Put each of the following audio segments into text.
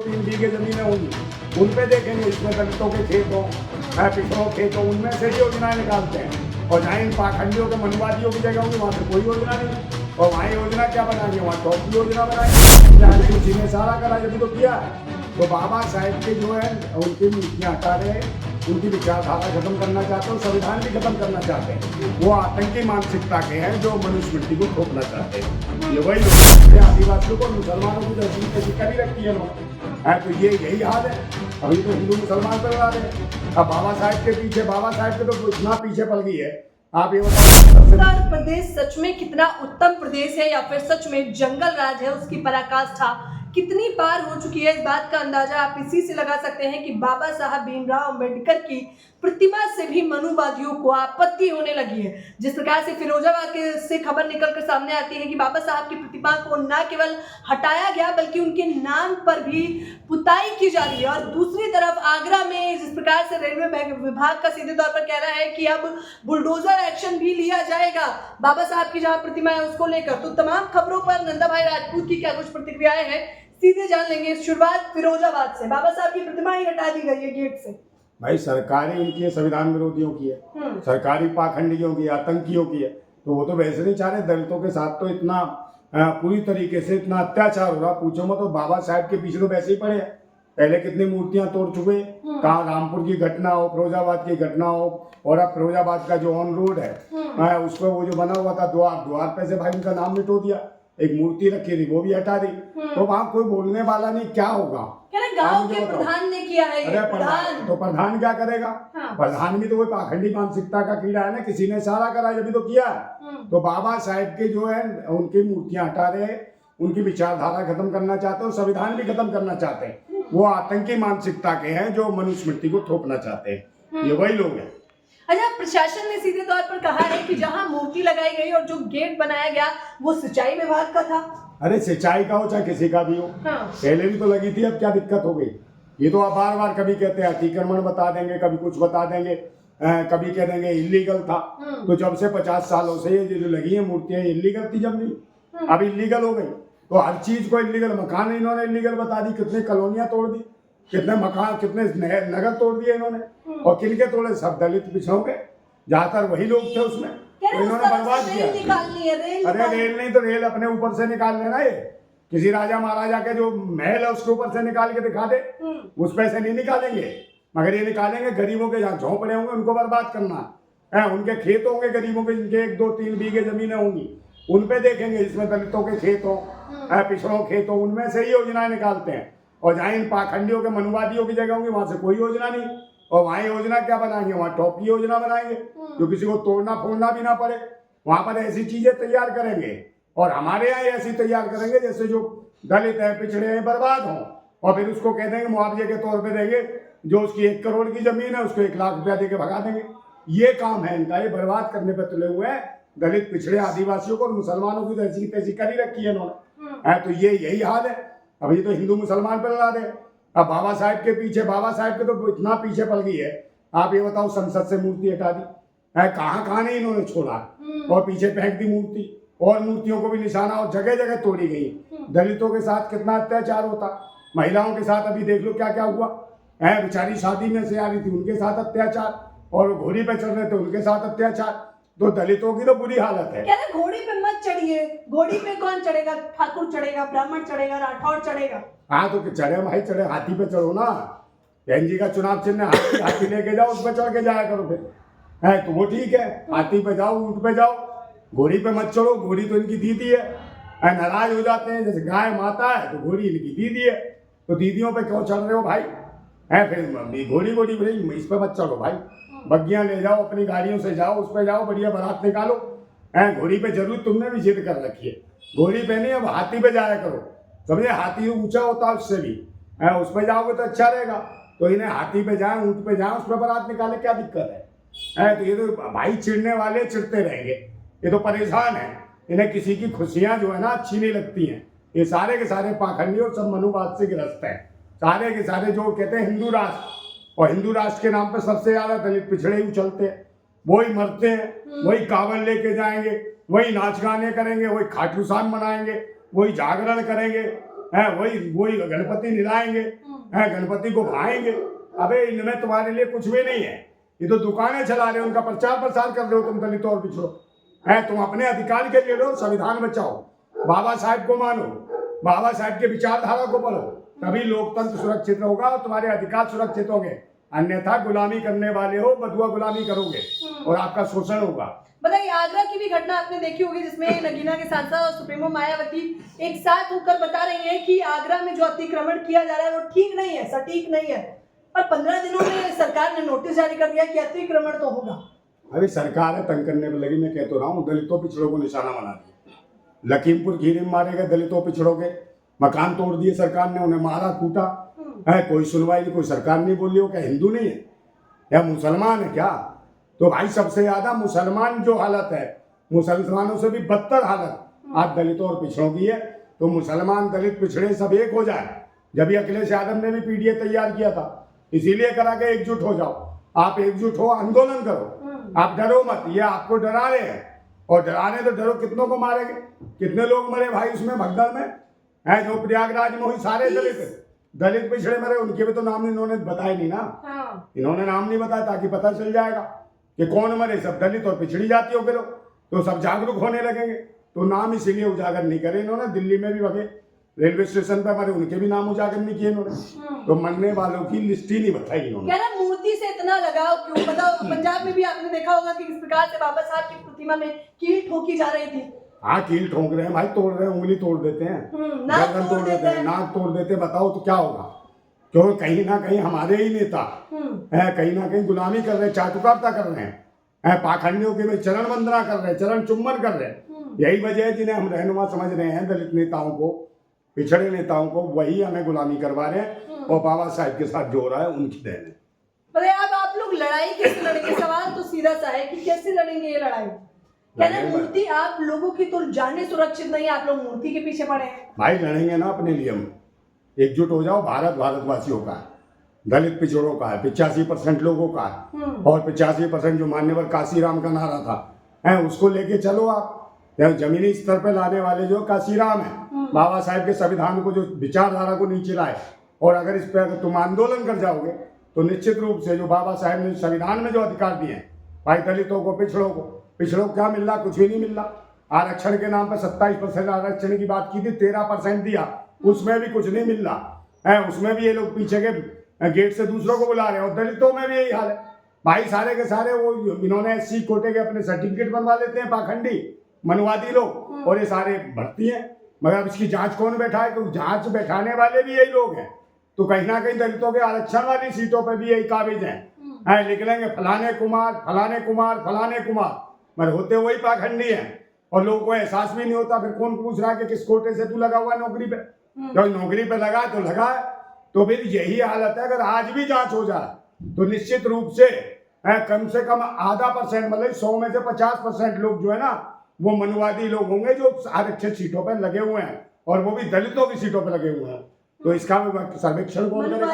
3 बीघे जमीनें होंगी, उन पे देखेंगे इसमें दलितों के खेत हों, पिछड़ों खेत हों, उनमें से योजनाएं निकालते हैं। और जहाँ इन पाखंडियों के मनवादियों की जगह होंगी वहाँ पे कोई योजना नहीं। और वहाँ योजना क्या बनाएंगे, वहाँ टॉप की योजना बनाएंगे। जहाँ किसी ने सारा करा जब तो किया। तो बाबा साहेब के जो है उनकी मूर्तियाँ हटा रहे हैं, उनकी विचारधारा खत्म करना चाहते हैं और संविधान भी खत्म करना चाहते हैं। वो आतंकी मानसिकता के हैं जो मनुस्मृति को थोपना चाहते हैं। ये वही लोग आदिवासियों को मुसलमानों की तहसील कैसी करी रखी है लोग। तो ये यही हाल है। अभी तो हिंदू मुसलमान पर लड़ा रहे हैं। अब बाबा साहेब के पीछे, बाबा साहेब के तो इतना पीछे पड़ गई है। आप ये बताओ, उत्तर प्रदेश सच में कितना उत्तम प्रदेश है या फिर सच में जंगल राज है, उसकी पराकाष्ठा कितनी बार हो चुकी है, इस बात का अंदाजा आप इसी से लगा सकते हैं कि बाबा साहब भीमराव अंबेडकर की प्रतिमा से भी मनुवादियों को आपत्ति होने लगी है। जिस प्रकार से फिरोजाबाद से खबर निकलकर सामने आती है कि बाबा साहब की प्रतिमा को न केवल हटाया गया बल्कि उनके नाम पर भी पुताई की जा रही है। और दूसरी तरफ आगरा में जिस प्रकार से रेलवे विभाग का सीधे तौर पर कह रहा है कि अब बुलडोजर एक्शन भी लिया जाएगा बाबा साहब की जहां प्रतिमा है उसको लेकर। तो तमाम खबरों पर नंदा भाई राजपूत की क्या कुछ प्रतिक्रियाएं हैं, सीधे जान लेंगे। शुरुआत फिरोजाबाद से, बाबा साहब की प्रतिमा ही हटा दी गई है गेट से। भाई सरकारी उनकी है, संविधान विरोधियों की है, सरकारी पाखंडियों की, आतंकियों की है। तो वो तो वैसे नहीं चाह रहे। दलितों के साथ तो इतना पूरी तरीके से इतना अत्याचार हो रहा, पूछो मत। तो बाबा साहब के पीछे तो वैसे ही पड़े हैं। पहले कितनी मूर्तियां तोड़ चुके, कहाँ रामपुर की घटना हो, फिरोजाबाद की घटना हो। और अब फिरोजाबाद का जो ऑन रोड है उस पर वो जो बना हुआ था द्वार पे से भाई उनका नाम मिटो दिया। एक मूर्ति रखी थी वो भी हटा दी। तो वहाँ कोई बोलने वाला नहीं, क्या होगा। गांव के प्रधान ने किया है। अरे प्रधान तो प्रधान क्या करेगा। प्रधान भी तो कोई पाखंडी मानसिकता का कीड़ा है ना। किसी ने सारा करा जब तो किया। तो बाबा साहेब के जो है उनकी मूर्तियां हटा रहे हैं, उनकी विचारधारा खत्म करना चाहते हैं और संविधान भी खत्म करना चाहते हैं। वो आतंकी मानसिकता के हैं जो मनुस्मृति को थोपना चाहते हैं। ये वही लोग हैं। अच्छा, प्रशासन ने सीधे तौर पर कहा है कि जहां मूर्ति लगाई गई और जो गेट बनाया गया वो सिंचाई विभाग का था। अरे सिंचाई का हो चाहे किसी का भी हो, पहले भी तो लगी थी, अब क्या दिक्कत हो गई। ये तो आप बार बार कभी कहते हैं अतिक्रमण बता देंगे, कभी कुछ बता देंगे, कभी कह देंगे इलीगल था। तो जब से 50 सालों से ये जो लगी है मूर्तियां इलीगल थी जब नहीं, अब इलीगल हो गई। तो हर चीज को इलीगल, मकान इन्होंने इलीगल बता दी, कितने कॉलोनियां तोड़ दी, कितने मकान, कितने नगर तोड़ दिए इन्होंने। और किनके तोड़े, सब दलित पिछड़ों के, ज्यादातर वही लोग थे उसमें। तो इन्होंने बर्बाद किया। अरे रेल नहीं तो रेल अपने ऊपर से निकाल लेना। ये किसी राजा महाराजा के जो महल है उसके ऊपर से निकाल के दिखा दे, उस पैसे नहीं निकालेंगे। मगर ये निकालेंगे गरीबों के जहाँ झोंपड़े होंगे उनको बर्बाद करना है। उनके खेत होंगे गरीबों के, जिनके 1, 2, 3 बीघे जमीनें होंगी, उन पे देखेंगे जिसमें दलितों के खेत हों, पिछड़ों खेत हों, उनमें से ही योजनाएं निकालते हैं। और जहाँ इन पाखंडियों के मनवादियों की जगह होंगी वहां से कोई योजना नहीं। और वहाँ योजना क्या बनाएंगे, वहाँ टॉप की योजना बनाएंगे जो किसी को तोड़ना फोड़ना भी ना पड़े। वहां पर ऐसी चीजें तैयार करेंगे और हमारे यहाँ ऐसी तैयार करेंगे जैसे जो दलित है, पिछड़े हैं, बर्बाद हों। और फिर उसको कह देंगे मुआवजे के तौर पे देंगे, जो उसकी 1 करोड़ की जमीन है उसको 1 लाख रुपया देके भगा देंगे। ये काम है इनका, ये बर्बाद करने पर तुले हुए हैं दलित, पिछड़े, आदिवासियों को और मुसलमानों की तैसी तैसी करी रखी है इन्होंने। तो ये यही हाल है। अभी तो हिंदू मुसलमान पर लड़ा रहे। अब बाबा साहेब के पीछे, बाबा साहेब के तो इतना पीछे पड़ गई है। आप ये बताओ, संसद से मूर्ति हटा दी, कहाँ कहाँ नहीं इन्होंने छोड़ा, और पीछे फेंक दी मूर्ति, और मूर्तियों को भी निशाना और जगह जगह तोड़ी गई। दलितों के साथ कितना अत्याचार होता, महिलाओं के साथ अभी देख लो क्या क्या हुआ है। बेचारी शादी में से आ रही थी, उनके साथ अत्याचार, और घोड़ी पे चढ़ रहे थे उनके साथ अत्याचार। तो दलितों की तो बुरी हालत है। कहते घोड़ी पे मत चढ़िए। घोड़ी पे कौन चढ़ेगा? ठाकुर चढ़ेगा, ब्राह्मण चढ़ेगा, राठौर चढ़ेगा। हाँ तो चढ़े भाई, चढ़े, हाथी पे चढ़ो ना। बहन जी का चुनाव चिन्ह हाथी लेके जाओ, उस पर चढ़ के जाया करो फिर, है तो वो ठीक है। हाथी पे जाओ, ऊंट पे जाओ, घोड़ी पे मत चढ़ो। घोड़ी तो इनकी दीदी है, नाराज हो जाते हैं। जैसे गाय माता है तो घोड़ी इनकी दीदी है, तो दीदियों पे क्यों चढ़ रहे हो भाई, है फिर घोड़ी भाई इस पे मत चढ़ो भाई। बग्गियां ले जाओ, अपनी गाड़ियों से जाओ, उस पे जाओ, बढ़िया बारात निकालो। घोड़ी पे जरूर तुमने भी जिद कर रखी है, घोड़ी पे नहीं, अब हाथी पे जाया करो। समझे, हाथी ऊंचा होता है उससे भी, उस पे जाओगे तो अच्छा रहेगा। तो इन्हें हाथी पे जाए, ऊंट पे जाए, उस पर बारात निकाले, क्या दिक्कत है। तो ये तो भाई चिढ़ने वाले चिढ़ते रहेंगे, ये तो परेशान है। इन्हें किसी की खुशियां जो है ना अच्छी नहीं लगती हैं। ये सारे के सारे पाखंडी और सब मनुवाद से ग्रस्त हैं। सारे के सारे जो कहते हैं हिंदू राष्ट्र, और हिंदू राष्ट्र के नाम पर सबसे ज्यादा दलित पिछड़े ही उछलते हैं, वही मरते हैं, वही कावड़ लेके जाएंगे, वही नाच गाने करेंगे, वही खाटू शाम मनाएंगे, वही जागरण करेंगे। है वही गणपति निलाएंगे, है गणपति को भाएंगे। अबे इनमें तुम्हारे लिए कुछ भी नहीं है, ये तो दुकानें चला रहे हो, उनका प्रचार प्रसार कर रहे हो तुम दलितों और पिछड़ों। है तुम अपने अधिकार के लिए लो, संविधान बचाओ, बाबा साहब को मानो, बाबा साहब के विचारधारा को पढ़ो, तभी लोकतंत्र सुरक्षित होगा और तुम्हारे अधिकार सुरक्षित होंगे। अन्यथा गुलामी करने वाले हो, बदुआ गुलामी करोगे और आपका शोषण होगा। बताइए, आगरा की भी घटना आपने देखी होगी जिसमें नगीना के सांसद और सुप्रीमो मायावती एक साथ होकर बता रही हैं कि आगरा में जो अतिक्रमण किया जा रहा है वो ठीक नहीं है, सटीक नहीं है, और 15 दिनों में सरकार ने नोटिस जारी कर दिया कि अतिक्रमण तो होगा। अभी सरकार है तंग करने में लगी, मैं कहता रहा हूँ दलितों पिछड़ों को निशाना बना दिया। लखीमपुर खीरी में मारे गए दलितों पिछड़ों के, मकान तोड़ दिए सरकार ने, उन्हें मारा कूटा, है कोई सुनवाई नहीं, कोई सरकार नहीं बोली। हो क्या हिंदू नहीं है या मुसलमान है क्या? तो भाई सबसे ज्यादा मुसलमान जो हालत है, मुसलमानों से भी बदतर हालत आज दलितों और पिछड़ों की है। तो मुसलमान दलित पिछड़े सब एक हो जाए। जब भी अखिलेश यादव ने भी पीडीए तैयार किया था, इसीलिए करा के एकजुट हो जाओ, आप एकजुट हो, आंदोलन करो, आप डरो मत। ये आपको डरा रहे हैं, और डराने तो डरो, कितनों को मारेंगे, कितने लोग मरे भाई उसमें भगदड़ में, है जो प्रयागराज में हुई, सारे दलित पिछड़े मरे, उनके भी तो नाम इन्होंने बताए नहीं ना। इन्होंने नाम नहीं बताया ताकि पता चल जाएगा कि कौन मरे, सब दलित और पिछड़ी जातियों के लोग, तो सब जागरूक होने लगेंगे। तो नाम इसीलिए उजागर नहीं करे इन्होंने। दिल्ली में भी वगे रेलवे स्टेशन पर मरे, उनके भी नाम उजागर नहीं किए इन्होंने। तो मरने वालों की लिस्ट ही नहीं बताई इन्होंने। मूर्ति से इतना लगाव क्यों? मतलब पंजाब में भी आपने देखा होगा कि किस प्रकार से बाबा साहब की प्रतिमा में कील ठोकी जा रही थी। हाँ कील ठोक रहे हैं भाई, तोड़ रहे हैं, उंगली तोड़ देते हैं, गर्दन तोड़ देते हैं, नाक तोड़ देते हैं। बताओ तो क्या होगा? क्यों कहीं ना कहीं हमारे ही नेता है, कहीं ना कहीं गुलामी कर रहे हैं, चाटुकारिता कर रहे हैं, पाखंडियों के में चरण वंदना कर रहे हैं, चरण चुम्बन कर रहे हैं। यही वजह है जिन्हें हम रहनुमा समझ रहे हैं, दलित नेताओं को, पिछड़े नेताओं को, वही हमें गुलामी करवा रहे हैं। और बाबा साहब के साथ जो हो रहा है उनकी देन है। अब आप लोग लड़ाई कैसे लड़ेंगे? सवाल तो सीधा सा है कि कैसे लड़ेंगे ये लड़ाई? कहना मूर्ति आप लोगों की तो जाने सुरक्षित नहीं है, आप लोग मूर्ति के पीछे पड़े हैं। भाई लड़ेंगे ना अपने लिए, हम एकजुट हो जाओ। भारत भारतवासियों का है, दलित पिछड़ों का है, 85% लोगों का है, और 85% जो मान्यवर काशीराम का नारा था है, उसको लेके चलो आप। जमीनी स्तर पे लाने वाले जो काशीराम है, बाबा साहब के संविधान को, जो विचारधारा को नीचे लाए, और अगर इस पर तुम आंदोलन कर जाओगे तो निश्चित रूप से जो बाबा साहब ने संविधान में जो अधिकार दिए हैं भाई दलितों को, पिछड़ों को क्या मिल रहा? कुछ भी नहीं मिल रहा। आरक्षण के नाम पर 27% आरक्षण की बात की थी, 13% दिया, उसमें भी कुछ नहीं मिल रहा है। उसमें भी ये लोग पीछे के गेट से दूसरों को बुला रहे हैं, और दलितों में भी यही हाल है भाई। सारे के सारे वो इन्होंने SC कोटे के अपने सर्टिफिकेट बनवा लेते हैं, पाखंडी मनवादी लोग, और ये सारे भर्ती हैं। मगर अब इसकी जांच कौन बैठा है? क्योंकि जांच बैठाने वाले भी यही लोग हैं। तो कहीं ना कहीं दलितों के आरक्षण वाली सीटों पर भी यही काबिज हैं, लिख लेंगे फलाने कुमार, फलाने कुमार, फलाने कुमार, मगर होते वही पाखंडी हैं। और लोगों को एहसास भी नहीं होता। फिर कौन पूछ रहा है कि किस कोटे से तू लगा हुआ है नौकरी पे? जब नौकरी पे लगा तो लगा है। तो फिर यही हालत है। अगर आज भी जांच हो जाए तो निश्चित रूप से कम आधा %, मतलब 100 में से 50% लोग जो है ना, वो मनवादी लोग होंगे जो आरक्षित सीटों पर लगे हुए हैं, और वो भी दलितों की सीटों पर लगे हुए हैं। तो इसका सर्वेक्षण कौन करेगा?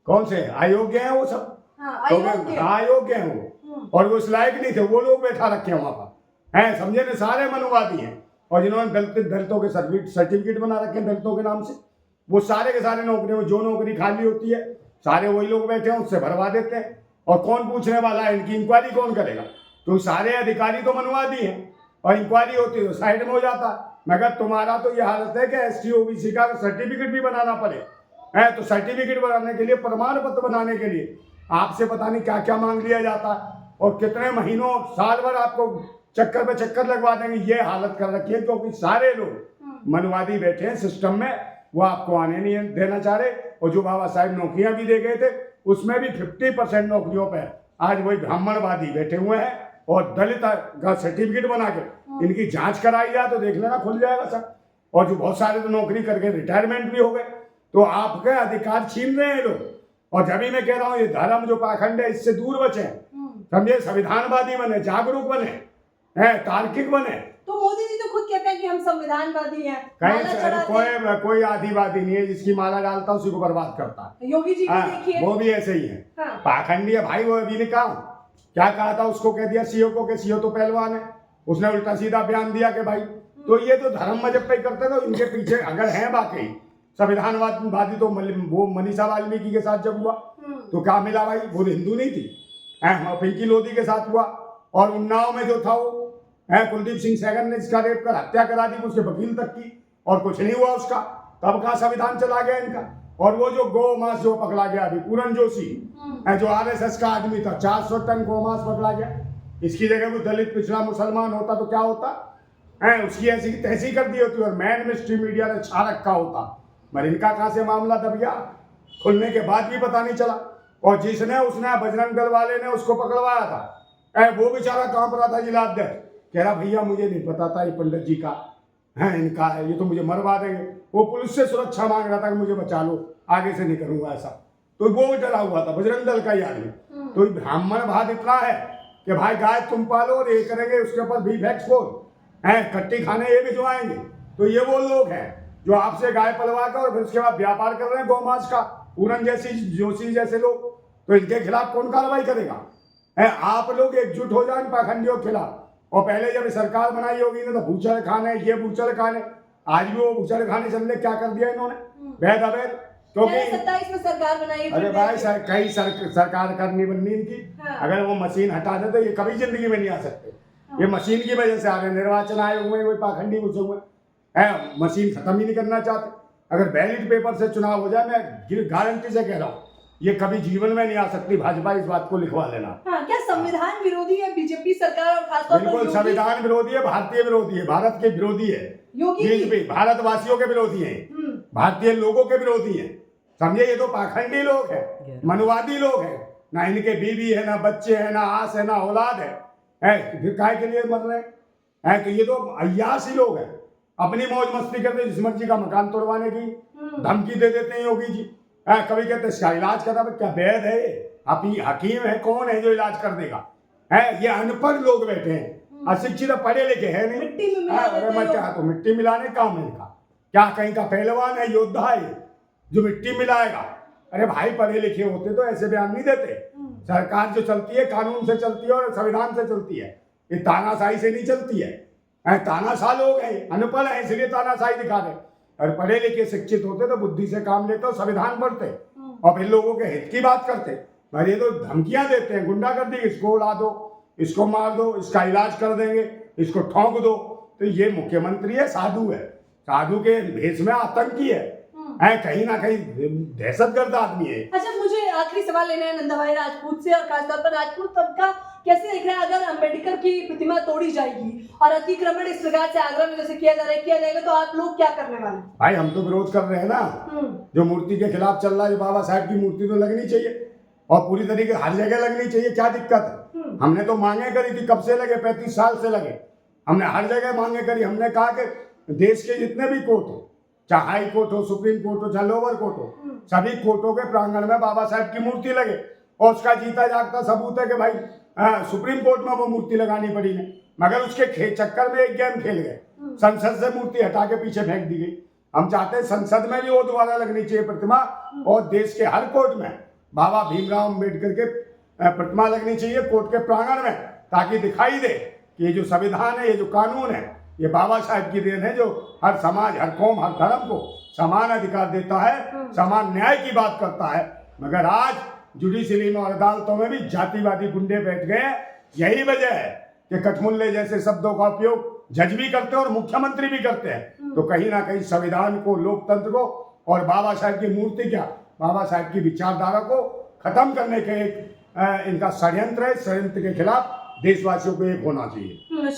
कौन से अयोग्य हैं वो सब? अयोग्य हैं वो, और वो इस लायक नहीं थे, वो लोग बैठा रखे हैं वहां पर, हैं समझे ना? सारे मनवादी हैं, और जिन्होंने दलितों के सर्टिफिकेट बना रखे हैं दलितों के नाम से, वो सारे के सारे नौकरी में, जो नौकरी खाली होती है सारे वही लोग बैठे हैं, उससे भरवा देते हैं। और कौन पूछने वाला है? इनकी इंक्वायरी कौन करेगा? तो सारे अधिकारी तो मनवादी हैं, और इंक्वायरी होती है तो साइड में हो जाता है। मगर तुम्हारा तो ये हालत है कि ST OBC का सर्टिफिकेट भी बनाना पड़े, है तो सर्टिफिकेट बनाने के लिए, प्रमाण पत्र बनाने के लिए आपसे पता नहीं क्या क्या मांग लिया जाता है, और कितने महीनों साल भर आपको चक्कर पे चक्कर लगवा देंगे। ये हालत कर रखी है क्योंकि सारे लोग मनवादी बैठे हैं सिस्टम में, वो आपको आने नहीं देना चाह रहे। और जो बाबा साहब नौकरियां भी दे गए थे, उसमें भी 50% नौकरियों पर आज वही ब्राह्मणवादी बैठे हुए हैं, और दलित का सर्टिफिकेट बना के इनकी जांच कराई जाए तो देख लेना खुल जाएगा सब। और जो बहुत सारे तो नौकरी करके रिटायरमेंट भी हो गए। तो आपके अधिकार छीन रहे हैं लोग। और जब भी मैं कह रहा हूँ ये धर्म जो पाखंड है, इससे दूर बचे, समझे, संविधानवादी बने, जागरूक बने, तार्किक बने। तो मोदी जी तो खुद कहते हैं कि हम संविधानवादी हैं। कहीं कोई आदिवादी नहीं है, जिसकी माला डालता उसी को बर्बाद करता है। योगी जी भी देखिए, वो भी ऐसे ही है, पाखंडी है भाई। वो अभी ने क्या कहा था? उसको कह दिया CO को कि CO तो पहलवान है। उसने उल्टा सीधा बयान दिया कि भाई तो ये तो धर्म मजहब पे करते, तो इनके पीछे अगर हैं वाकई संविधानवादी तो वो मनीषा वाल्मीकि के साथ जब हुआ तो क्या मिला भाई, वो हिंदू नहीं थी, पिंकी लोधी के साथ हुआ। और उन्नाव में जो था वो कुलदीप सिंह सेंगर ने इसका रेप कर हत्या करा दी उसके वकील तक की, और कुछ नहीं हुआ उसका, तब का संविधान चला गया इनका। और वो जो गौ मांस जो पकड़ा गया अभी पूरन जोशी जो आरएसएस का आदमी था, 400 टन गौ मांस पकड़ा गया, इसकी जगह वो दलित पिछड़ा मुसलमान होता तो क्या होता उसकी ऐसी तैसी कर दी होती, और मैन स्ट्रीम मीडिया ने छा रखा होता। मगर इनका कहां से मामला दब गया, खुलने के बाद भी पता नहीं चला। और जिसने उसने बजरंग दल वाले ने उसको पकड़वाया था, वो बेचारा कांप रहा था जिलाध्यक्ष, कह रहा भैया मुझे नहीं पता था ये पंडित जी का है, इनका है, ये तो मुझे मरवा देंगे। वो पुलिस से सुरक्षा मांग रहा था कि मुझे बचा लो, आगे से नहीं करूंगा ऐसा, तो वो डरा हुआ था बजरंग दल का ही आदमी। तो ब्राह्मण भाद इतना है कि भाई गाय तुम पालो और ये करेंगे, उसके ऊपर बीफ एक्सपोर्ट है, कट्टी खाने ये भिजवाएंगे। तो ये वो लोग हैं जो आपसे गाय पलवा कर और फिर उसके बाद व्यापार कर रहे हैं गौमांस का, पूरन जैसी जोशी जैसे लोग। तो इनके खिलाफ कौन कार्रवाई करेगा? आप लोग एकजुट हो जाए पाखंडियों के खिलाफ। और पहले जब सरकार बनाई होगी ना तो बूचड़ खाने, ये बूचड़ खाने, आज भी वो बूचड़ खाने चलने क्या कर दिया इन्होंने वैध अवैध, क्योंकि 27 में सरकार बनाई। अरे भाई कई सरकार करनी बननी इनकी। अगर वो मशीन हटा दे तो ये कभी जिंदगी में नहीं आ सकते। ये मशीन की वजह से आ रहे, निर्वाचन आयोग में वही पाखंडी घुसे हुए हैं, मशीन खत्म ही नहीं करना चाहते। अगर बैलेट पेपर से चुनाव हो जाए, मैं गारंटी से कह रहा हूँ ये कभी जीवन में नहीं आ सकती भाजपा, इस बात को लिखवा लेना। क्या संविधान विरोधी है बीजेपी सरकार? और खासतौर पर बिल्कुल संविधान विरोधी है, भारतीय विरोधी है, भारत के विरोधी है बीजेपी, भारतवासियों के विरोधी है, भारतीय लोगों के विरोधी है। समझे, ये तो पाखंडी लोग हैं, मनुवादी लोग हैं, ना इनके बीवी है, ना बच्चे हैं, ना आस है, ना औलाद है, फिर काय के लिए मर रहे हैं? कि ये तो अय्यासी लोग हैं, अपनी मौज मस्ती करते, जिस मर्जी का मकान तोड़वाने की धमकी दे देते हैं योगी जी। कभी कहते इसका इलाज करना, क्या वैद है, हकीम है, कौन है जो इलाज कर देगा? ये अनपढ़ लोग बैठे हैं, अशिक्षित, पढ़े लिखे है नहीं। तो मिट्टी मिलाने काम है इनका, क्या कहीं का पहलवान है, योद्धा है जो मिट्टी मिलाएगा? अरे भाई पढ़े लिखे होते तो ऐसे बयान नहीं देते। सरकार जो चलती है कानून से चलती है और संविधान से चलती है, ये तानाशाही से नहीं चलती है। तानाशाह लोग हैं, अनपढ़ है इसलिए तानाशाही दिखा रहे। और पढ़े लिखे शिक्षित होते तो बुद्धि से काम लेते और संविधान पढ़ते और फिर लोगों के हित की बात करते। पर ये तो धमकियां देते हैं, गुंडागर्दी, इसको उड़ा दो, इसको मार दो, इसका इलाज कर देंगे, इसको ठोंक दो। तो ये मुख्यमंत्री है, साधु है, साधु के भेष में आतंकी है, कहीं ना कहीं दहशतगर्द आदमी है। अच्छा, मुझे आखिरी सवाल लेना है नंदा भाई राजपूत से, और खासतौर पर राजपूत तबका कैसे देख रहा है अगर अंबेडकर की प्रतिमा तोड़ी जाएगी और अतिक्रमण इस प्रकार से आगरा में जैसे किया जा रहा है, किया जाएगा, तो आप लोग क्या करने वाले? भाई हम तो विरोध कर रहे हैं ना, जो मूर्ति के खिलाफ चल रहा है, बाबा साहब की मूर्ति तो लगनी चाहिए और पूरी तरीके हर जगह लगनी चाहिए, क्या दिक्कत है? हमने तो मांगे करी थी, कब से लगे, 35 साल से लगे, हमने हर जगह मांगे करी। हमने कहा कि देश के जितने भी कोर्ट हो, चाहे हाई कोर्ट हो, सुप्रीम कोर्ट हो, चाहे लोअर कोर्ट हो, सभी कोर्टों के प्रांगण में बाबा साहब की मूर्ति लगे। और उसका जीता जागता सबूत है कि भाई सुप्रीम कोर्ट में वो मूर्ति लगानी पड़ी है, मगर उसके चक्कर में एक गेम खेल गए, संसद से मूर्ति हटा के पीछे फेंक दी गई। हम चाहते हैं संसद में भी वो दोबारा लगनी चाहिए प्रतिमा, और देश के हर कोर्ट में बाबा भीमराव अम्बेडकर के प्रतिमा लगनी चाहिए कोर्ट के प्रांगण में, ताकि दिखाई दे कि ये जो संविधान है, ये जो कानून है, ये बाबा साहब की देन है, जो हर समाज, हर कौम, हर धर्म को समान अधिकार देता है, समान न्याय की बात करता है। मगर आज जुडिशरी में और अदालतों में भी जातिवादी गुंडे बैठ गए। यही वजह है कि कठमुल्ले जैसे शब्दों का उपयोग जज भी करते हैं और मुख्यमंत्री भी करते हैं। तो कहीं ना कहीं संविधान को, लोकतंत्र को और बाबा साहब की मूर्ति, क्या बाबा साहब की विचारधारा को खत्म करने के एक इनका षड्यंत्र है। षड्यंत्र के खिलाफ देशवासियों को एक होना चाहिए।